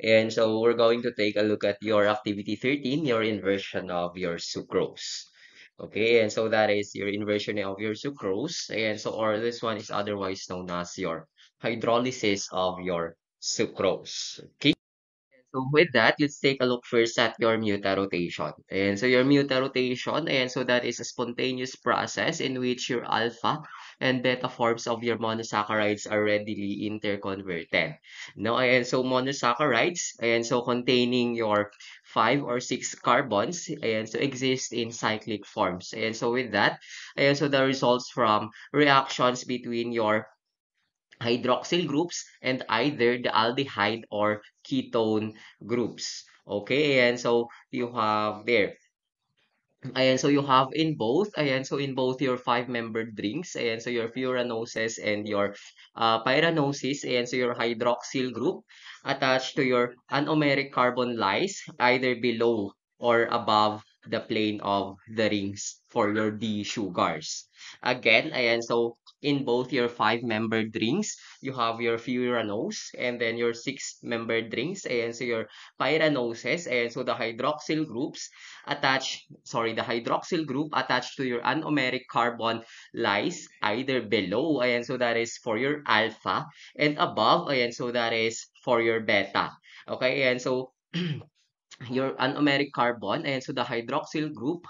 And so we're going to take a look at your activity 13, your inversion of your sucrose. Okay, and so that is your inversion of your sucrose. And so, or this one is otherwise known as your hydrolysis of your sucrose. Okay. So with that, let's take a look first at your mutarotation. And so your mutarotation, and so that is a spontaneous process in which your alpha and beta forms of your monosaccharides are readily interconverted. No, and so monosaccharides, and so containing your 5 or 6 carbons, and so exist in cyclic forms. And so with that, and so the results from reactions between your hydroxyl groups and either the aldehyde or ketone groups. Okay, and so you have there. Ayan, so you have in both, ayan, so in both your five-membered drinks, ayan, so your furanoses and your pyranoses, ayan, so your hydroxyl group attached to your anomeric carbon lies either below or above the plane of the rings for your D sugars. Again, ayan, so in both your five-membered drinks, you have your furanose and then your six-membered drinks, ayan, so your pyranoses, ayan, so the hydroxyl groups the hydroxyl group attached to your anomeric carbon lies either below, ayan, so that is for your alpha, and above, ayan, so that is for your beta. Okay, and so your anomeric carbon, and so the hydroxyl group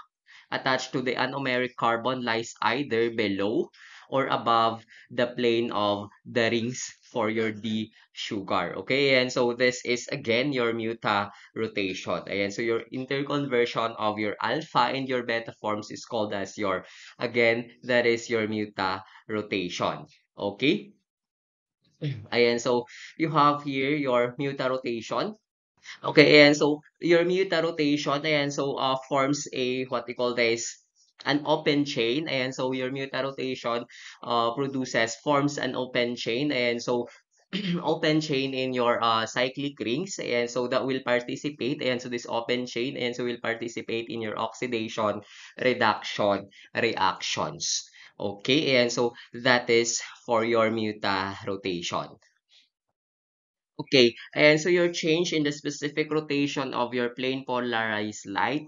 attached to the anomeric carbon lies either below or above the plane of the rings for your D sugar. Okay, and so this is again your muta rotation. And so your interconversion of your alpha and your beta forms is called as your, again, that is your muta rotation. Okay, ayan, so you have here your muta rotation. Okay, and so your muta rotation, and so forms a what we call this an open chain, and so your muta rotation forms an open chain, and so open chain in your cyclic rings, and so that will participate, and so this open chain, and so will participate in your oxidation reduction reactions. Okay, and so that is for your muta rotation. Okay, and so your change in the specific rotation of your plane polarized light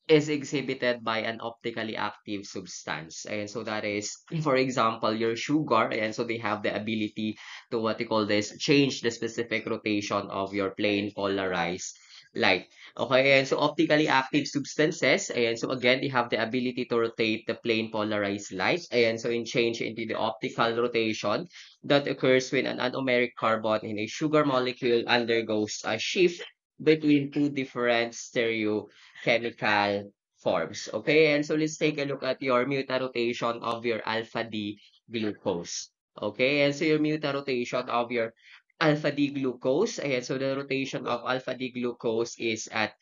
is exhibited by an optically active substance. And so that is, for example, your sugar. And so they have the ability to what you call this, change the specific rotation of your plane polarized light. Okay, and so optically active substances, and so again, they have the ability to rotate the plane polarized light. And so in change into the optical rotation that occurs when an anomeric carbon in a sugar molecule undergoes a shift between two different stereochemical forms. Okay, and so let's take a look at your mutarotation of your alpha D glucose. Okay, and so your mutarotation of your alpha D glucose, and so the rotation of alpha D glucose is at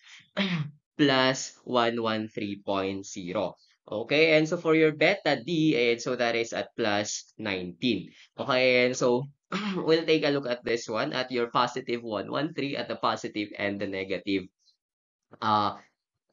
plus 113.0. Okay, and so for your beta D, and so that is at plus 19. Okay, and so we'll take a look at this one at your positive 113 at the positive and the negative uh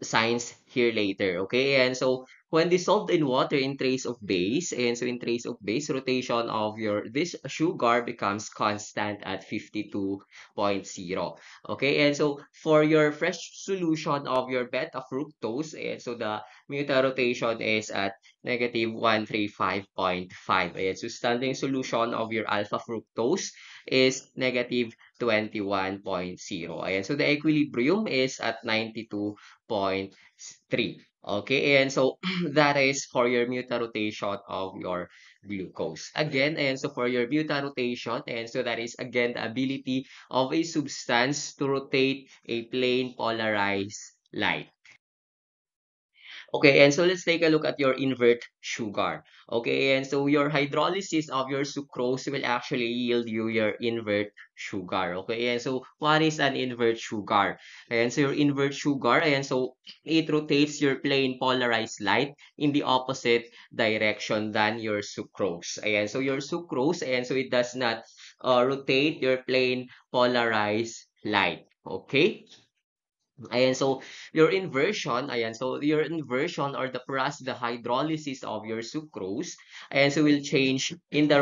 signs here later. Okay, and so when dissolved in water in trace of base, and so in trace of base, rotation of your this sugar becomes constant at 52.0. Okay, and so for your fresh solution of your beta fructose, and so the muta rotation is at negative 135.5. And so standing solution of your alpha fructose is negative 21.0. Ayan, so the equilibrium is at 92.3. Okay, and so that is for your mutarotation of your glucose. Again, and so for your mutarotation, and so that is again the ability of a substance to rotate a plane polarized light. Okay, and so let's take a look at your invert sugar. Okay, and so your hydrolysis of your sucrose will actually yield you your invert sugar. Okay, and so what is an invert sugar? And so your invert sugar, and so it rotates your plane polarized light in the opposite direction than your sucrose. And so your sucrose, and so it does not rotate your plane polarized light. Okay? Ayan, so your inversion or the hydrolysis of your sucrose, and so will actually change in the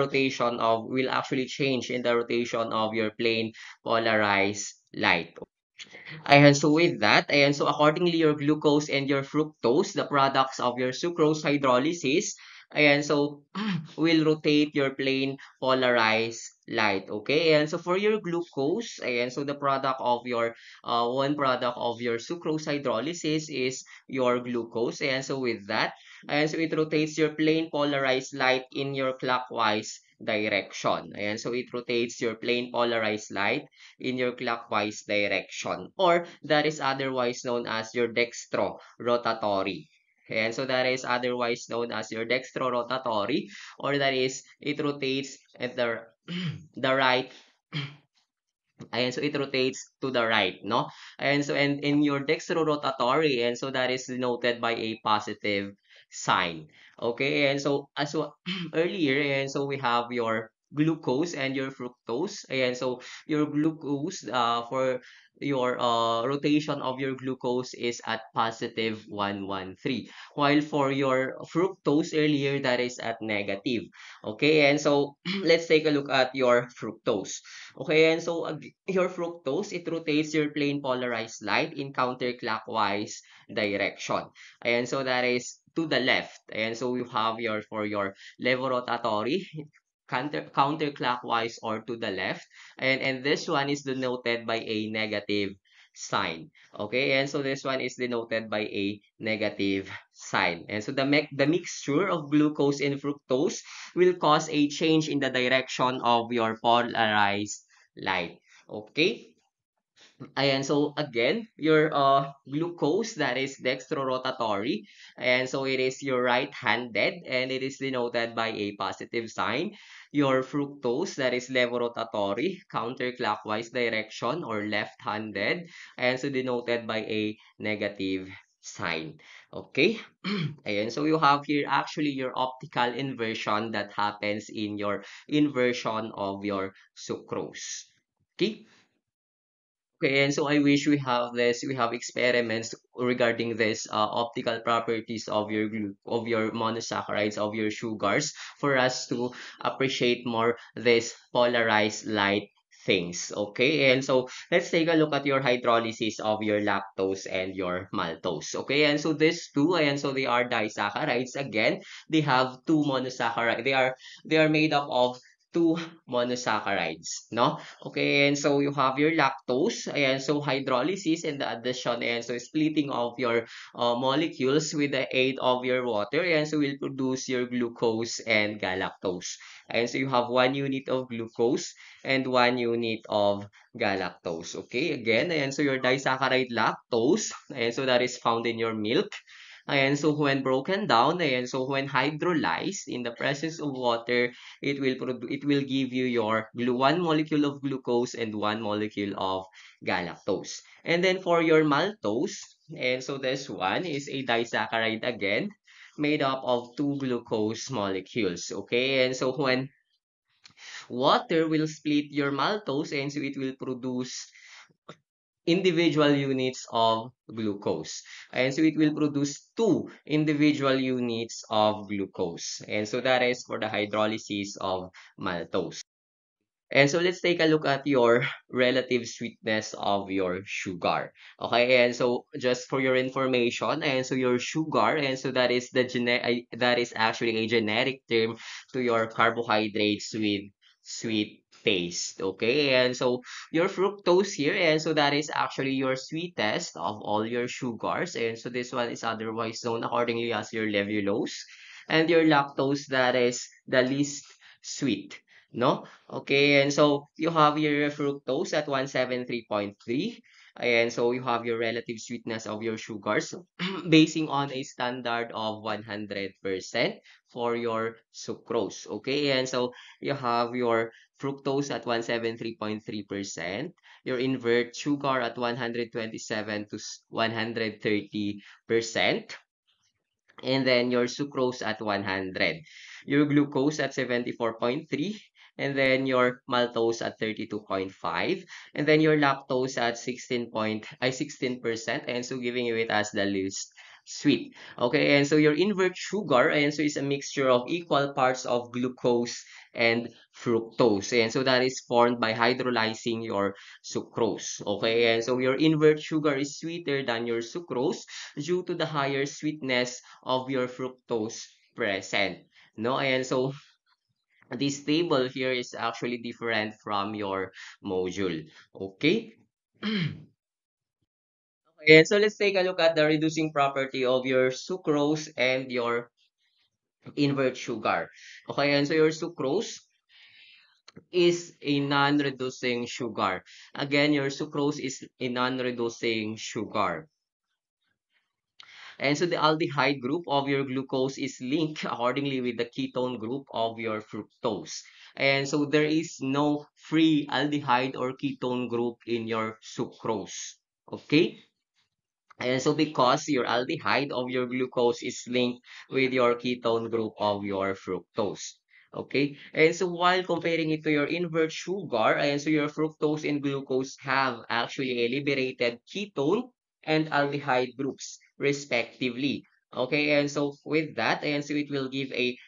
rotation of your plane polarized light. Ayan, so with that, ayan, so accordingly, your glucose and your fructose, the products of your sucrose hydrolysis, ayan, so will rotate your plain polarized light, okay? And so for your glucose, ayan, so the product of your, one product of your sucrose hydrolysis is your glucose, and so with that, and so it rotates your plain polarized light in your clockwise direction. Ayan, so it rotates your plain polarized light in your clockwise direction, or that is otherwise known as your dextrorotatory. And so that is otherwise known as your dextrorotatory, or that is it rotates at the the right. And so it rotates to the right, no? And so and in your dextrorotatory, and so that is denoted by a positive sign. Okay, and so as well, earlier, and so we have your glucose and your fructose. And so your glucose, for your rotation of your glucose is at positive 113, while for your fructose earlier, that is at negative. Okay, and so let's take a look at your fructose. Okay, and so your fructose, it rotates your plane polarized light in counterclockwise direction. And so that is to the left. And so you have your, for your levorotatory, counterclockwise or to the left. And this one is denoted by a negative sign. Okay, and so this one is denoted by a negative sign. And so the mixture of glucose and fructose will cause a change in the direction of your polarized light. Okay? Ayan, so again, your glucose, that is dextrorotatory. And so it is your right-handed, and it is denoted by a positive sign. Your fructose, that is levorotatory, counterclockwise direction or left-handed, and so denoted by a negative sign. Okay? Ayan, so you have here actually your optical inversion that happens in your inversion of your sucrose. Okay? Okay, and so I wish we have experiments regarding this optical properties of your of your monosaccharides, of your sugars, for us to appreciate more this polarized light things. Okay, and so let's take a look at your hydrolysis of your lactose and your maltose. Okay, and so these two, and so they are disaccharides. Again, they have two monosaccharides. They are made up of two monosaccharides, no? Okay, and so you have your lactose, and so hydrolysis and the addition, and so splitting of your molecules with the aid of your water, and so will produce your glucose and galactose. And so you have 1 unit of glucose and 1 unit of galactose. Okay, again, and so your disaccharide lactose, and so that is found in your milk. And so when broken down, and so when hydrolyzed in the presence of water, it will give you your 1 molecule of glucose and 1 molecule of galactose. And then for your maltose, and so this one is a disaccharide again, made up of two glucose molecules. Okay, and so when water will split your maltose, and so it will produce individual units of glucose. And so it will produce two individual units of glucose. And so that is for the hydrolysis of maltose. And so let's take a look at your relative sweetness of your sugar. Okay, and so just for your information, and so your sugar, and so that is that is actually a generic term to your carbohydrates with sweet taste. Okay, and so your fructose here, and so that is actually your sweetest of all your sugars, and so this one is otherwise known accordingly as your levulose, and your lactose, that is the least sweet. No? Okay, and so you have your fructose at 173.3. And so you have your relative sweetness of your sugars basing on a standard of 100% for your sucrose. Okay, and so you have your fructose at 173.3%, your invert sugar at 127 to 130%, and then your sucrose at 100, your glucose at 74.3, and then your maltose at 32.5, and then your lactose at 16%, and so giving you it as the least sweet. Okay, and so your invert sugar, and so is a mixture of equal parts of glucose and fructose. And so that is formed by hydrolyzing your sucrose. Okay, and so your invert sugar is sweeter than your sucrose due to the higher sweetness of your fructose present. No, and so this table here is actually different from your module. Okay. And so let's take a look at the reducing property of your sucrose and your invert sugar. Okay, and so your sucrose is a non-reducing sugar. Again, your sucrose is a non-reducing sugar. And so the aldehyde group of your glucose is linked accordingly with the ketone group of your fructose. And so there is no free aldehyde or ketone group in your sucrose. Okay? And so because your aldehyde of your glucose is linked with your ketone group of your fructose. Okay. And so while comparing it to your invert sugar, and so your fructose and glucose have actually a liberated ketone and aldehyde groups respectively. Okay. And so with that, and so it will give a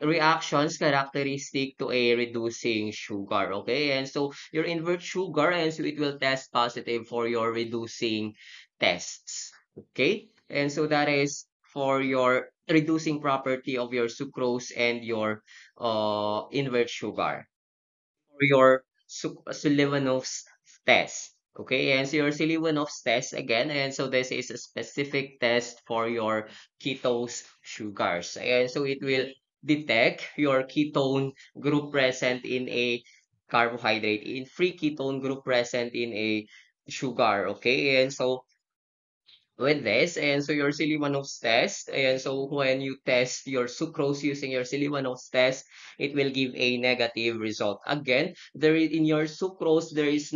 reactions characteristic to a reducing sugar. Okay. And so your invert sugar, and so it will test positive for your reducing tests. Okay? And so that is for your reducing property of your sucrose and your invert sugar. For your Sullivanov's test. Okay, and so your Sullivanov's test again, and so this is a specific test for your ketose sugars. And so it will detect your ketone group present in a carbohydrate, in free ketone group present in a sugar. Okay, and so with this, and so your Silimanov's test, and so when you test your sucrose using your Silimanov's test, it will give a negative result. Again, there is in your sucrose, there is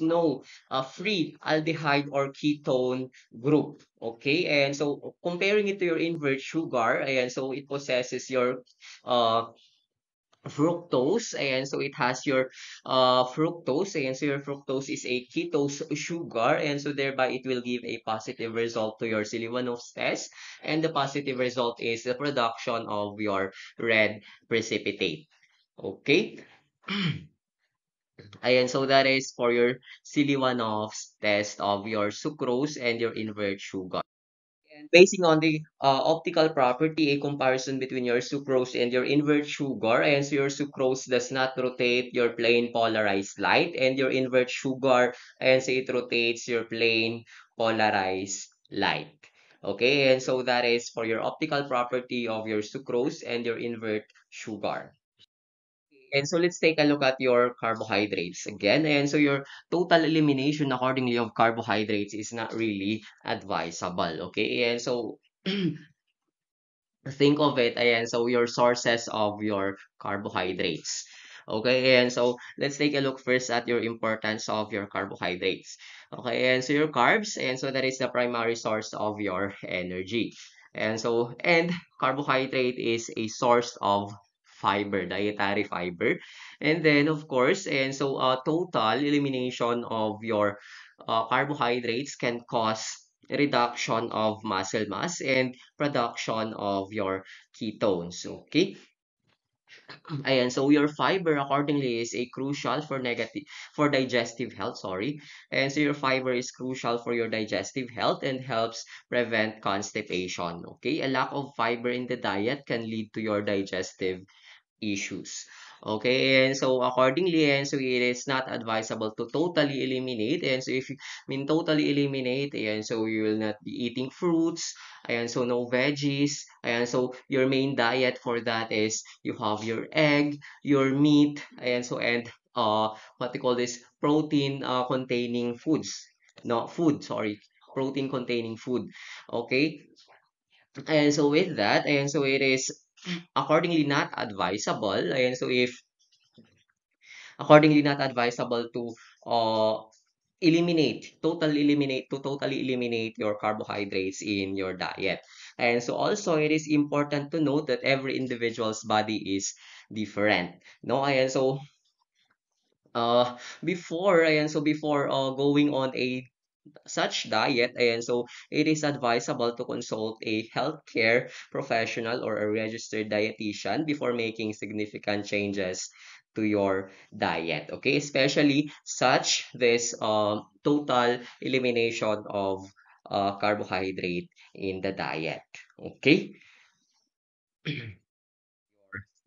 no free aldehyde or ketone group. Okay, and so comparing it to your invert sugar, and so it possesses your uh fructose, and so it has your fructose, and so your fructose is a ketose sugar, and so thereby it will give a positive result to your Silimanov's test, and the positive result is the production of your red precipitate. Okay. And so that is for your Silimanov's test of your sucrose and your invert sugar. And basing on the optical property, a comparison between your sucrose and your invert sugar, and so your sucrose does not rotate your plane polarized light, and your invert sugar, and so it rotates your plane polarized light. Okay, and so that is for your optical property of your sucrose and your invert sugar. And so let's take a look at your carbohydrates again. And so your total elimination accordingly of carbohydrates is not really advisable. Okay. And so think of it, ayan, so your sources of your carbohydrates. Okay, and so let's take a look first at your importance of your carbohydrates. Okay, and so your carbs, and so that is the primary source of your energy. And so, and carbohydrate is a source of fiber, dietary fiber. And then, of course, and so total elimination of your carbohydrates can cause reduction of muscle mass and production of your ketones. Okay. Ayan, so your fiber accordingly is a crucial for negative for digestive health, sorry. And so your fiber is crucial for your digestive health and helps prevent constipation. Okay. A lack of fiber in the diet can lead to your digestive issues. Okay, and so accordingly, and so it is not advisable to totally eliminate. And so if you mean totally eliminate, and so you will not be eating fruits, and so no veggies, and so your main diet for that is you have your egg, your meat, and so and what they call this protein containing foods. No, food, sorry, protein containing food. Okay, and so with that, and so it is accordingly not advisable. And so if accordingly not advisable to uh totally eliminate your carbohydrates in your diet. And so also it is important to note that every individual's body is different. No, and so before going on a such diet, and so it is advisable to consult a healthcare professional or a registered dietitian before making significant changes to your diet. Okay, especially such this total elimination of carbohydrate in the diet. Okay.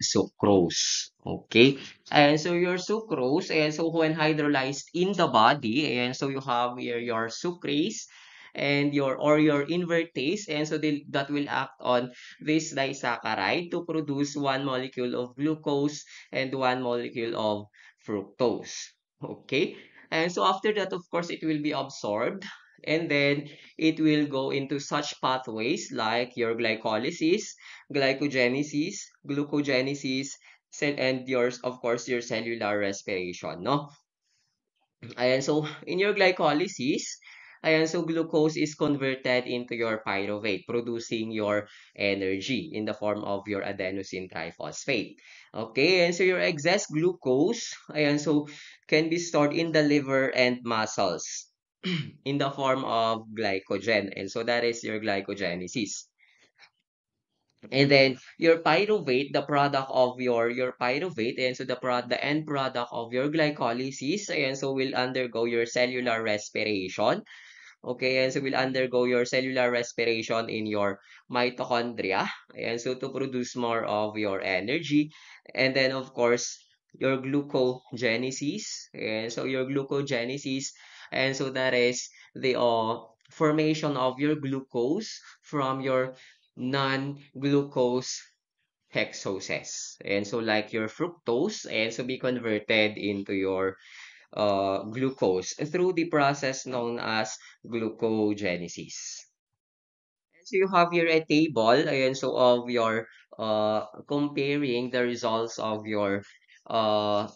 Sucrose. Okay. And so your sucrose, and so when hydrolyzed in the body, and so you have your sucrase and your invertase, and so that will act on this disaccharide to produce one molecule of glucose and one molecule of fructose. Okay. And so after that, of course, it will be absorbed, and then it will go into such pathways like your glycolysis, glycogenesis, glucogenesis, and yours, of course, your cellular respiration, no? Ayan, so in your glycolysis, ayan, so glucose is converted into your pyruvate, producing your energy in the form of your adenosine triphosphate. Okay, and so your excess glucose, ayan, so can be stored in the liver and muscles in the form of glycogen. And so that is your glycogenesis. And then your pyruvate, the product of your pyruvate, and so the end product of your glycolysis, and so will undergo your cellular respiration. Okay, and so will undergo your cellular respiration in your mitochondria, and so to produce more of your energy. And then of course your glucogenesis, and so your glucogenesis, and so that is the formation of your glucose from your non-glucose hexoses. And so like your fructose, and so be converted into your glucose through the process known as glucogenesis. And so you have here a table, ayan, so of your comparing the results of your uh,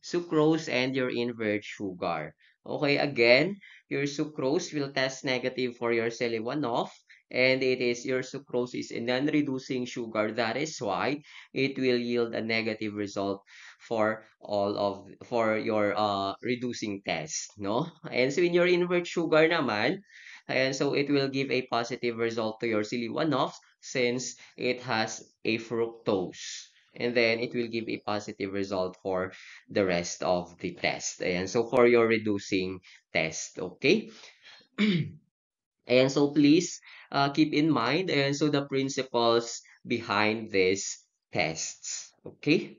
sucrose and your invert sugar. Okay, again, your sucrose will test negative for your Seliwanoff, and it is your sucrose is a non-reducing sugar. That is why it will yield a negative result for your reducing test, no? And so in your invert sugar naman, and so it will give a positive result to your Seliwanoff since it has a fructose. And then it will give a positive result for the rest of the test. And so for your reducing test, okay? And so please keep in mind and so the principles behind these tests, okay?